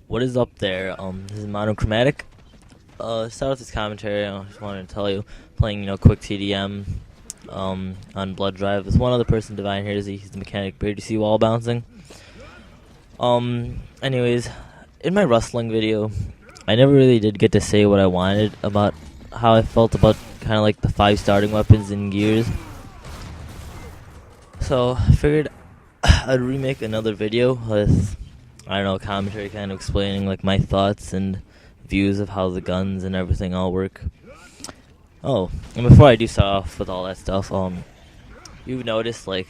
What is up there? This is Monochromatic. Start with this commentary. I just wanted to tell you, playing quick TDM on Blood Drive. There's one other person, Divine here. He's the mechanic. Beard, you see wall bouncing. Anyways, in my wrestling video, I never really did get to say what I wanted about how I felt about kind of like the 5 starting weapons in Gears. So I figured I'd remake another video with commentary kind of explaining like my thoughts and views of how the guns and everything all work. Oh, and before I do start off with all that stuff, you've noticed, like,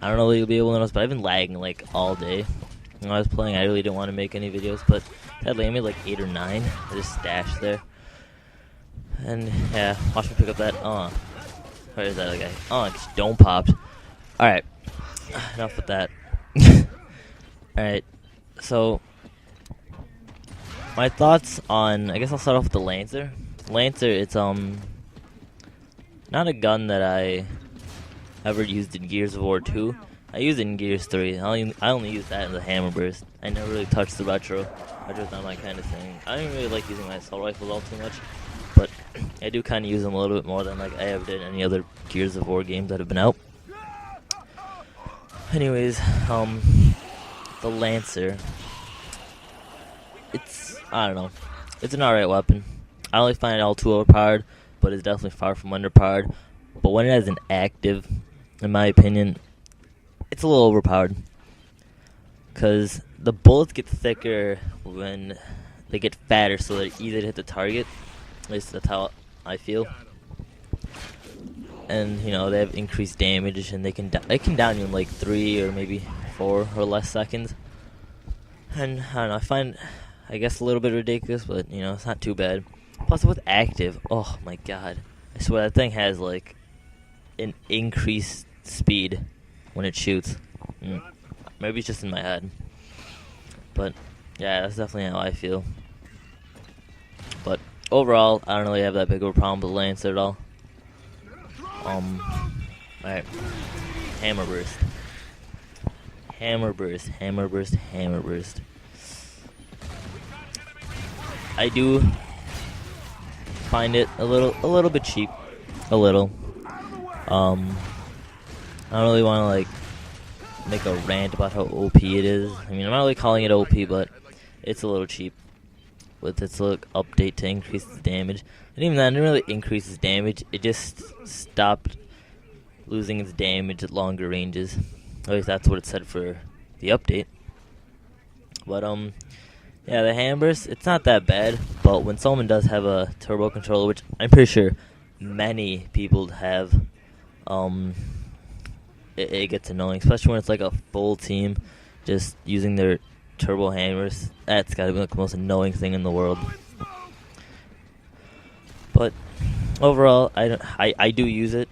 I don't know if you'll be able to notice, but I've been lagging like all day. When I was playing, I really didn't want to make any videos, but sadly I made like 8 or 9. I just stashed there. And yeah, watch me pick up that. Where is that other guy? Just don't popped. Alright, enough with that. Alright, so my thoughts on, I guess I'll start off with the Lancer. Lancer, it's not a gun that I ever used in Gears of War 2. I used it in Gears 3. I only used that in the Hammer Burst. I never really touched the Retro. Retro's not my kind of thing. I don't really like using my assault rifles all too much, but I do kind of use them a little bit more than like I ever did in any other Gears of War games that have been out. Anyways, the Lancer, I don't know, it's an alright weapon. I don't really find it all too overpowered, but it's definitely far from underpowered. But when it has an active, in my opinion, it's a little overpowered. Because the bullets get thicker when they get fatter, so they're easier to hit the target. At least that's how I feel. And, they have increased damage, and they can down you in like 3 or maybe 4 or less seconds. And, I don't know, I find, I guess, a little bit ridiculous, but, it's not too bad. Plus, with active, oh my god. I swear that thing has, like, an increased speed when it shoots. Maybe it's just in my head. But, yeah, that's definitely how I feel. But, overall, I don't really have that big of a problem with the Lancer at all. Alright. Hammer Burst. Hammer Burst, Hammer Burst, Hammer Burst. I do find it a little bit cheap. A little. I don't really want to, like, make a rant about how OP it is. I mean, I'm not really calling it OP, but it's a little cheap with its little update to increase its damage. And even then, it didn't really increase its damage. It just stopped losing its damage at longer ranges. At least that's what it said for the update. But, yeah, the Hamburst, it's not that bad. But when someone does have a turbo controller, which I'm pretty sure many people have, it gets annoying, especially when it's like a full team just using their turbo hammers. That's gotta be like the most annoying thing in the world. But overall, I do use it.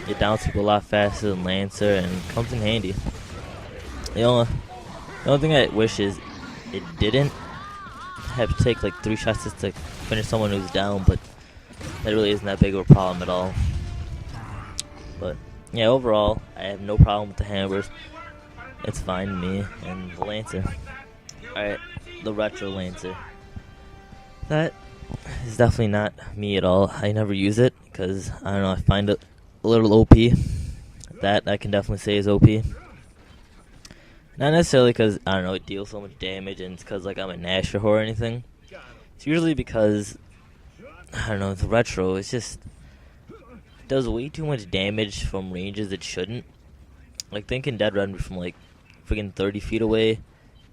It downs people a lot faster than Lancer and comes in handy. The only thing I wish is it didn't have to take like 3 shots just to finish someone who's down, but that really isn't that big of a problem at all. But yeah, overall, I have no problem with the Hammers. It's fine to me. And the Lancer. Alright, the Retro Lancer. That is definitely not me at all. I never use it because, I don't know, I find it a little OP. That I can definitely say is OP. Not necessarily because, I don't know, it deals so much damage and it's because, like, I'm a Nasher or anything. It's usually because, I don't know, the Retro, it's just does way too much damage from ranges it shouldn't. Like, they can dead run from, like, friggin' 30 feet away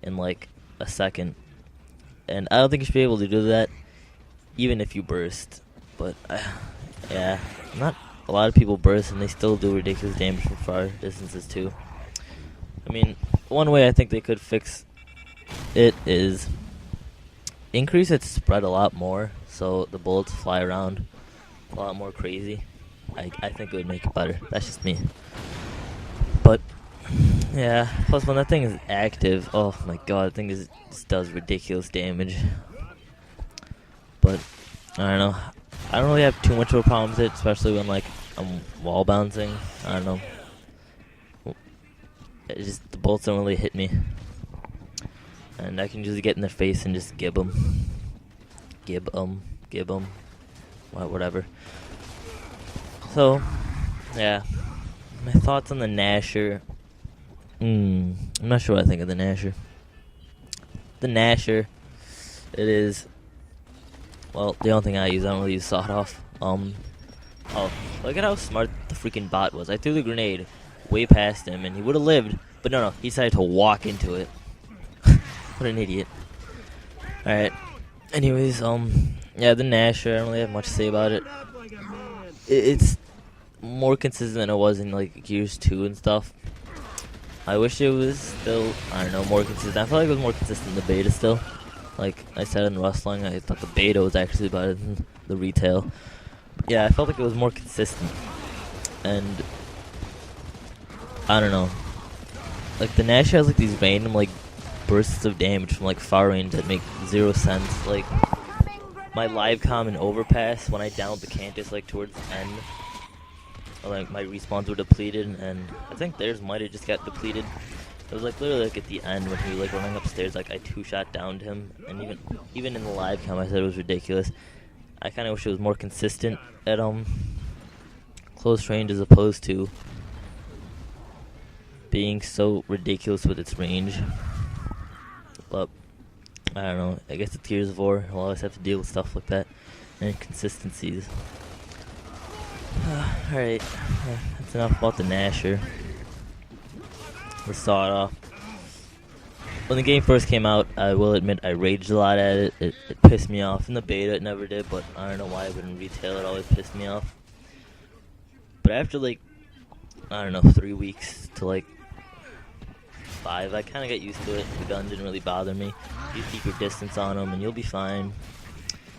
in, like, a second. And I don't think you should be able to do that, even if you burst. But, yeah, not a lot of people burst, and they still do ridiculous damage from far distances, too. I mean, one way I think they could fix it is increase its spread a lot more, so the bullets fly around a lot more crazy. I think it would make it better. That's just me. But, yeah, plus when that thing is active, oh my god, that thing just does ridiculous damage. But, I don't know. I don't really have too much of a problem with it, especially when, like, I'm wall bouncing. I don't know. It's just, the bullets don't really hit me. and I can just get in their face and just gib them. Whatever. So, yeah. My thoughts on the Nasher. I'm not sure what I think of the Nasher. The Nasher, it is, well, the only thing I use, I don't really use sawed off. Oh, look at how smart the freaking bot was. I threw the grenade way past him, and he would have lived, but no, he decided to walk into it. What an idiot. Alright, anyways, yeah, the Nasher, I don't really have much to say about it. It's more consistent than it was in, like, Gears 2 and stuff. I wish it was still, I don't know, more consistent. I feel like it was more consistent in the beta still. Like I said in Rustling, I thought the beta was actually better than the retail. Yeah, I felt like it was more consistent. And I don't know. Like the Nash has like these random like bursts of damage from like far range that make zero sense. Like my live comm and overpass when I downed the Cantus like towards the end. Like my respawns were depleted, and I think theirs might have just got depleted. It was like literally like at the end when he was like running upstairs, like I 2-shot downed him, and even in the live cam I said it was ridiculous. I kind of wish it was more consistent at close range as opposed to being so ridiculous with its range. But I don't know. I guess it's Gears of War. I'll always have to deal with stuff like that and inconsistencies. Alright, that's enough about the Nasher. We'll start off. When the game first came out, I will admit I raged a lot at it. It pissed me off. In the beta, it never did, but I don't know why, but in retail, it always pissed me off. But after, like, I don't know, 3 weeks to, like, 5, I kind of got used to it. The gun didn't really bother me. You keep your distance on them, and you'll be fine.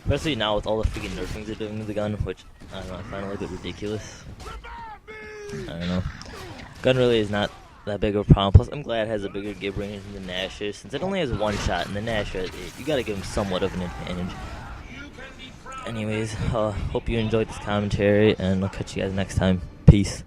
Especially now with all the freaking nerfings they're doing to the gun, which, I don't know, I find it a little bit ridiculous. I don't know. Gun really is not that big of a problem. Plus, I'm glad it has a bigger gib range than the Nasher, since it only has one shot, and the Nasher, you gotta give him somewhat of an advantage. Anyways, hope you enjoyed this commentary, and I'll catch you guys next time. Peace.